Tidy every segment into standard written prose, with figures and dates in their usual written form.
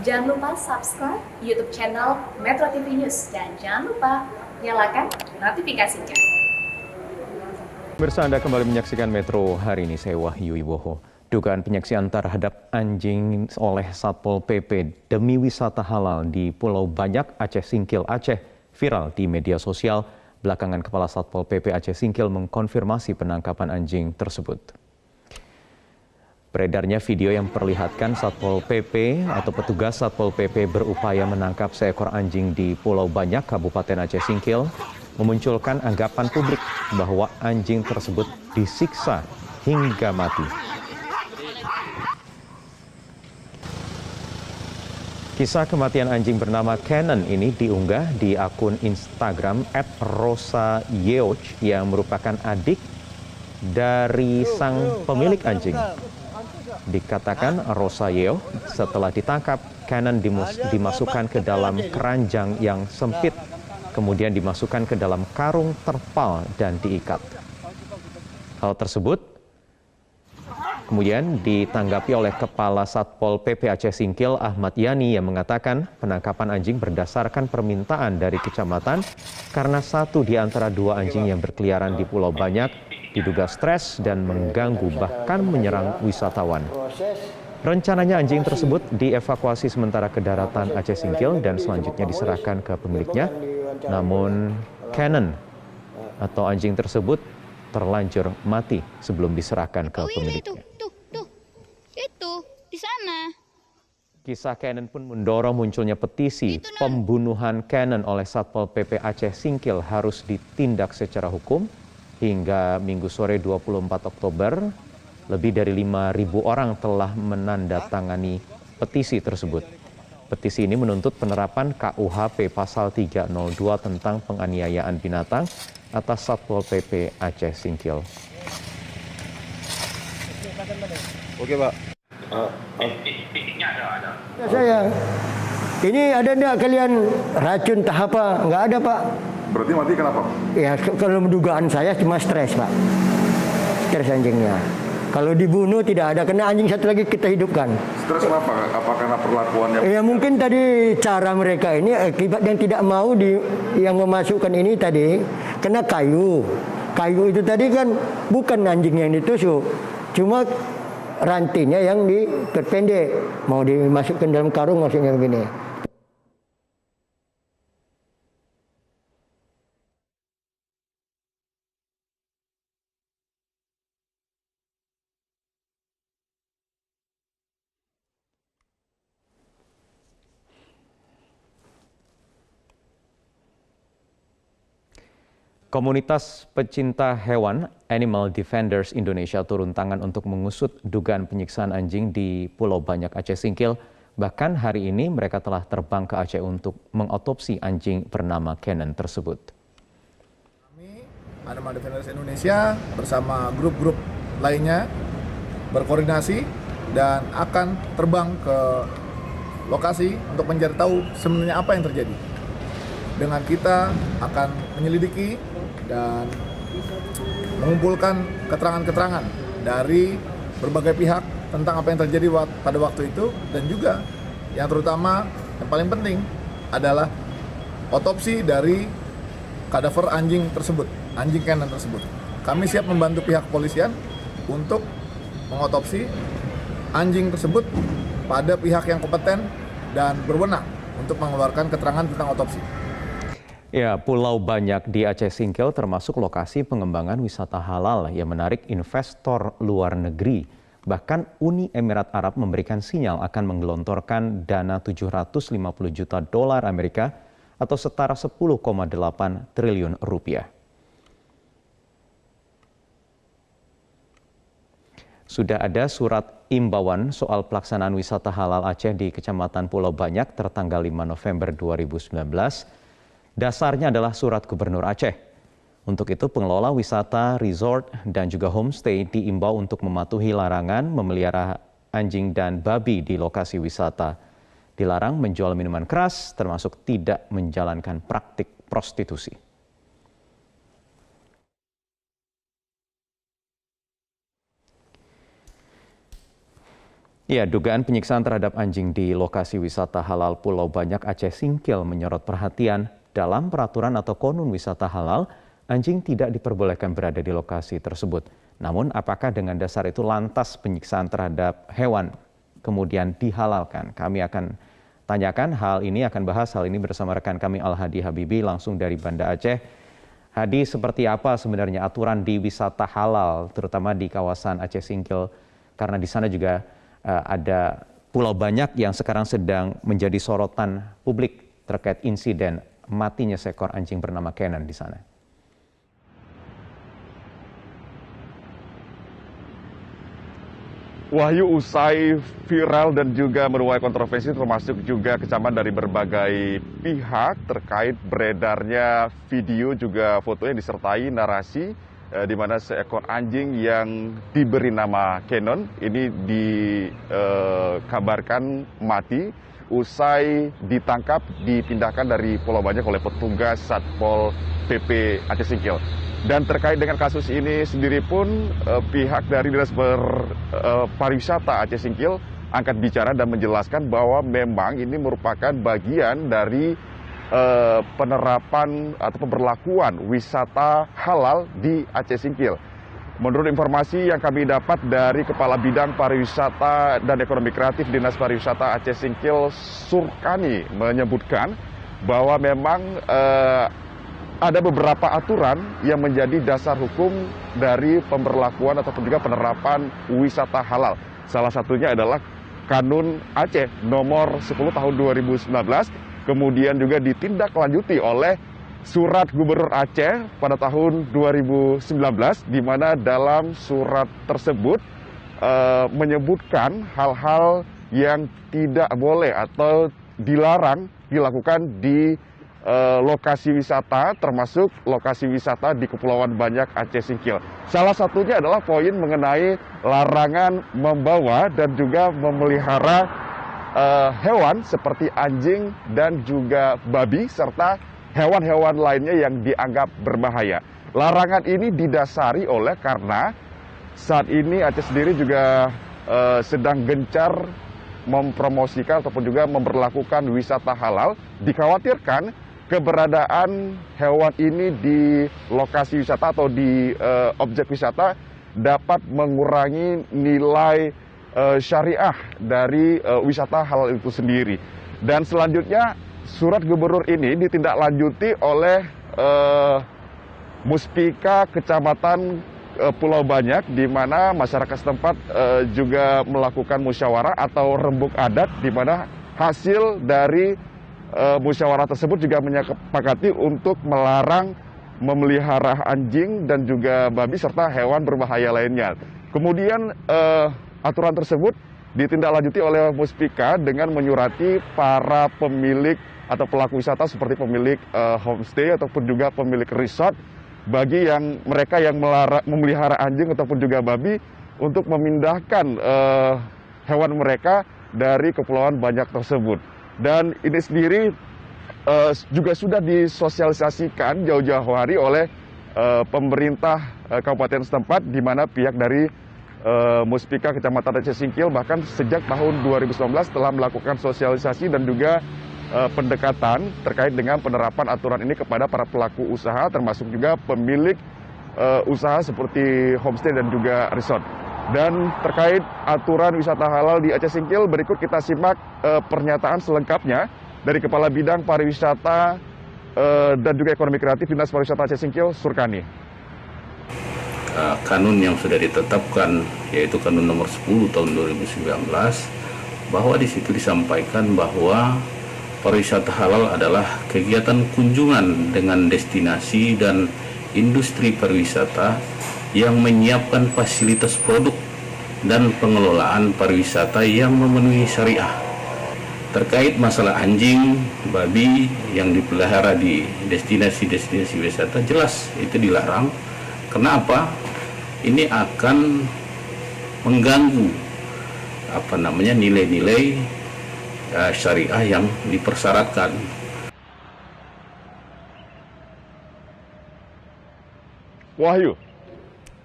Jangan lupa subscribe YouTube channel Metro TV News dan jangan lupa nyalakan notifikasinya. Pemirsa, Anda kembali menyaksikan Metro hari ini. Saya Wahyu Iwoho. Dugaan penyaksian terhadap anjing oleh Satpol PP demi wisata halal di Pulau Banyak, Aceh Singkil, Aceh viral di media sosial. Belakangan Kepala Satpol PP Aceh Singkil mengkonfirmasi penangkapan anjing tersebut. Beredarnya video yang memperlihatkan Satpol PP atau petugas Satpol PP berupaya menangkap seekor anjing di Pulau Banyak, Kabupaten Aceh Singkil, memunculkan anggapan publik bahwa anjing tersebut disiksa hingga mati. Kisah kematian anjing bernama Cannon ini diunggah di akun Instagram @rosayeoch yang merupakan adik dari sang pemilik anjing. Dikatakan Rosayeoch setelah ditangkap, Cannon dimasukkan ke dalam keranjang yang sempit, kemudian dimasukkan ke dalam karung terpal dan diikat. Hal tersebut kemudian ditanggapi oleh Kepala Satpol PP Aceh Singkil Ahmad Yani yang mengatakan penangkapan anjing berdasarkan permintaan dari kecamatan karena satu di antara dua anjing yang berkeliaran di Pulau Banyak diduga stres dan mengganggu bahkan menyerang wisatawan. Rencananya anjing tersebut dievakuasi sementara ke daratan Aceh Singkil dan selanjutnya diserahkan ke pemiliknya. Namun Cannon atau anjing tersebut terlanjur mati sebelum diserahkan ke pemiliknya. Itu di sana. Kisah Cannon pun mendorong munculnya petisi pembunuhan Cannon oleh Satpol PP Aceh Singkil harus ditindak secara hukum. Hingga Minggu sore 24 Oktober, lebih dari 5.000 orang telah menandatangani petisi tersebut. Petisi ini menuntut penerapan KUHP pasal 302 tentang penganiayaan binatang atas Satpol PP Aceh Singkil. Oke, Pak. Saya, ini ada enggak kalian racun tahap apa? Enggak ada, Pak. Berarti mati kenapa? Ya, kalau dugaan saya cuma stres, Pak. Stres anjingnya. Kalau dibunuh tidak ada, kena anjing satu lagi kita hidupkan. Stres kenapa? Apa karena perlakuannya? Ya mungkin tadi cara mereka ini akibat yang tidak mau yang memasukkan ini tadi kena kayu. Kayu itu tadi kan bukan anjing yang ditusuk, cuma rantinya yang diperpendek. Mau dimasukkan dalam karung maksudnya begini. Komunitas pecinta hewan Animal Defenders Indonesia turun tangan untuk mengusut dugaan penyiksaan anjing di Pulau Banyak Aceh Singkil. Bahkan hari ini mereka telah terbang ke Aceh untuk mengotopsi anjing bernama Cannon tersebut. Kami Animal Defenders Indonesia bersama grup-grup lainnya berkoordinasi dan akan terbang ke lokasi untuk mencari tahu sebenarnya apa yang terjadi. Dengan kita akan menyelidiki dan mengumpulkan keterangan-keterangan dari berbagai pihak tentang apa yang terjadi pada waktu itu, dan juga yang terutama yang paling penting adalah otopsi dari kadaver anjing tersebut, anjing Cannon tersebut. Kami siap membantu pihak kepolisian untuk mengotopsi anjing tersebut pada pihak yang kompeten dan berwenang untuk mengeluarkan keterangan tentang otopsi. Ya, Pulau Banyak di Aceh Singkil termasuk lokasi pengembangan wisata halal yang menarik investor luar negeri. Bahkan Uni Emirat Arab memberikan sinyal akan menggelontorkan dana 750 juta dolar Amerika atau setara 10,8 triliun rupiah. Sudah ada surat imbauan soal pelaksanaan wisata halal Aceh di Kecamatan Pulau Banyak tertanggal 5 November 2019. Dasarnya adalah surat Gubernur Aceh. Untuk itu pengelola wisata, resort, dan juga homestay diimbau untuk mematuhi larangan memelihara anjing dan babi di lokasi wisata. Dilarang menjual minuman keras, termasuk tidak menjalankan praktik prostitusi. Ya, dugaan penyiksaan terhadap anjing di lokasi wisata halal Pulau Banyak Aceh Singkil menyorot perhatian. Dalam peraturan atau konun wisata halal, anjing tidak diperbolehkan berada di lokasi tersebut. Namun, apakah dengan dasar itu lantas penyiksaan terhadap hewan kemudian dihalalkan? Kami akan tanyakan hal ini, akan bahas hal ini bersama rekan kami Al-Hadi Habibi langsung dari Banda Aceh. Hadi, seperti apa sebenarnya aturan di wisata halal, terutama di kawasan Aceh Singkil? Karena di sana juga ada Pulau Banyak yang sekarang sedang menjadi sorotan publik terkait insiden matinya seekor anjing bernama Cannon di sana. Wahyu, usai viral dan juga menuai kontroversi termasuk juga kecaman dari berbagai pihak terkait beredarnya video juga foto yang disertai narasi di mana seekor anjing yang diberi nama Cannon ini dikabarkan mati usai ditangkap dipindahkan dari Pulau Banyak oleh petugas Satpol PP Aceh Singkil. Dan terkait dengan kasus ini sendiri pun pihak dari Dinas Pariwisata Aceh Singkil angkat bicara dan menjelaskan bahwa memang ini merupakan bagian dari penerapan atau pemberlakuan wisata halal di Aceh Singkil. Menurut informasi yang kami dapat dari Kepala Bidang Pariwisata dan Ekonomi Kreatif Dinas Pariwisata Aceh Singkil, Surkani, menyebutkan bahwa memang ada beberapa aturan yang menjadi dasar hukum dari pemberlakuan ataupun juga penerapan wisata halal. Salah satunya adalah Kanun Aceh nomor 10 tahun 2019, kemudian juga ditindaklanjuti oleh Surat Gubernur Aceh pada tahun 2019, di mana dalam surat tersebut menyebutkan hal-hal yang tidak boleh atau dilarang dilakukan di lokasi wisata, termasuk lokasi wisata di Kepulauan Banyak Aceh Singkil. Salah satunya adalah poin mengenai larangan membawa dan juga memelihara hewan seperti anjing dan juga babi serta hewan-hewan lainnya yang dianggap berbahaya. Larangan ini didasari oleh karena saat ini Aceh sendiri juga sedang gencar mempromosikan ataupun juga memberlakukan wisata halal. Dikhawatirkan keberadaan hewan ini di lokasi wisata atau di objek wisata dapat mengurangi nilai syariah dari wisata halal itu sendiri. Dan selanjutnya surat gubernur ini ditindaklanjuti oleh Muspika Kecamatan Pulau Banyak, di mana masyarakat setempat juga melakukan musyawarah atau rembuk adat, di mana hasil dari musyawarah tersebut juga menyepakati untuk melarang memelihara anjing dan juga babi serta hewan berbahaya lainnya. Kemudian aturan tersebut ditindaklanjuti oleh Muspika dengan menyurati para pemilik atau pelaku wisata seperti pemilik homestay ataupun juga pemilik resort bagi yang mereka yang memelihara anjing ataupun juga babi untuk memindahkan hewan mereka dari Kepulauan Banyak tersebut. Dan ini sendiri juga sudah disosialisasikan jauh-jauh hari oleh pemerintah kabupaten setempat, di mana pihak dari Muspika Kecamatan Aceh Singkil bahkan sejak tahun 2019 telah melakukan sosialisasi dan juga pendekatan terkait dengan penerapan aturan ini kepada para pelaku usaha, termasuk juga pemilik usaha seperti homestay dan juga resort. Dan terkait aturan wisata halal di Aceh Singkil, berikut kita simak pernyataan selengkapnya dari Kepala Bidang Pariwisata dan juga Ekonomi Kreatif Dinas Pariwisata Aceh Singkil, Surkani. Kanun yang sudah ditetapkan, yaitu Kanun nomor 10 tahun 2019, bahwa di situ disampaikan bahwa pariwisata halal adalah kegiatan kunjungan dengan destinasi dan industri pariwisata yang menyiapkan fasilitas produk dan pengelolaan pariwisata yang memenuhi syariah. Terkait masalah anjing, babi yang dipelihara di destinasi-destinasi wisata, jelas itu dilarang. Kenapa? Ini akan mengganggu nilai-nilai syariah yang dipersyaratkan. Wahyu.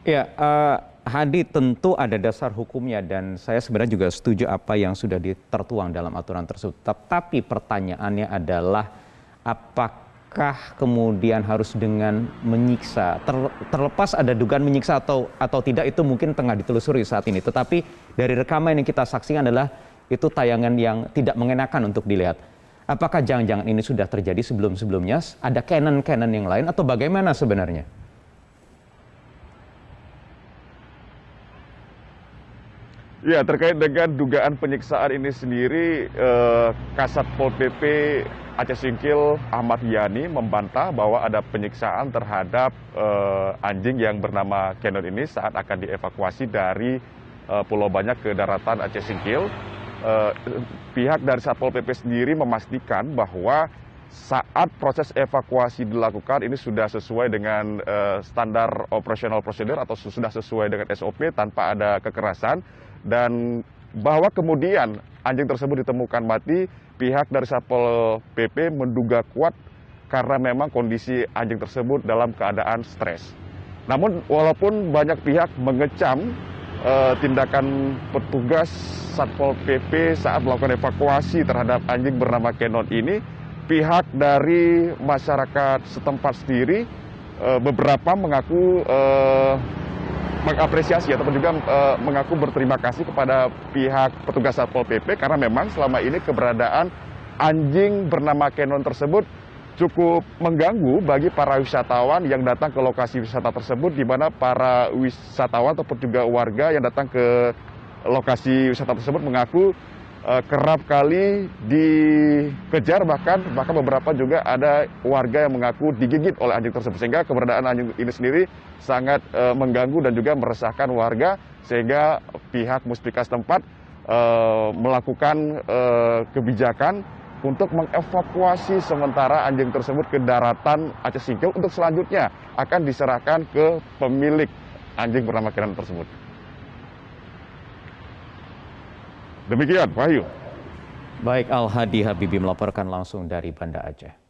Ya, Hadi, tentu ada dasar hukumnya dan saya sebenarnya juga setuju apa yang sudah tertuang dalam aturan tersebut. Tapi pertanyaannya adalah apakah kemudian harus dengan menyiksa? Terlepas ada dugaan menyiksa atau tidak, itu mungkin tengah ditelusuri saat ini. Tetapi dari rekaman yang kita saksikan adalah itu tayangan yang tidak mengenakan untuk dilihat. Apakah jangan-jangan ini sudah terjadi sebelum-sebelumnya? Ada canon-canon yang lain atau bagaimana sebenarnya? Ya, terkait dengan dugaan penyiksaan ini sendiri, Kasat Pol PP Aceh Singkil Ahmad Yani membantah bahwa ada penyiksaan terhadap anjing yang bernama Canon ini saat akan dievakuasi dari Pulau Banyak ke daratan Aceh Singkil. Pihak dari Satpol PP sendiri memastikan bahwa saat proses evakuasi dilakukan ini sudah sesuai dengan standar operational procedure atau sudah sesuai dengan SOP tanpa ada kekerasan. Dan bahwa kemudian anjing tersebut ditemukan mati, pihak dari Satpol PP menduga kuat karena memang kondisi anjing tersebut dalam keadaan stres. Namun walaupun banyak pihak mengecam tindakan petugas Satpol PP saat melakukan evakuasi terhadap anjing bernama Canon ini, pihak dari masyarakat setempat sendiri beberapa mengaku mengapresiasi ataupun juga mengaku berterima kasih kepada pihak petugas Satpol PP karena memang selama ini keberadaan anjing bernama Canon tersebut cukup mengganggu bagi para wisatawan yang datang ke lokasi wisata tersebut, di mana para wisatawan ataupun juga warga yang datang ke lokasi wisata tersebut mengaku kerap kali dikejar, bahkan beberapa juga ada warga yang mengaku digigit oleh anjing tersebut, sehingga keberadaan anjing ini sendiri sangat mengganggu dan juga meresahkan warga, sehingga pihak Muspika setempat melakukan kebijakan untuk mengevakuasi sementara anjing tersebut ke daratan Aceh Singkil untuk selanjutnya akan diserahkan ke pemilik anjing bernama Canon tersebut. Demikian, Wahyu. Baik, Al Hadi Habibi melaporkan langsung dari Banda Aceh.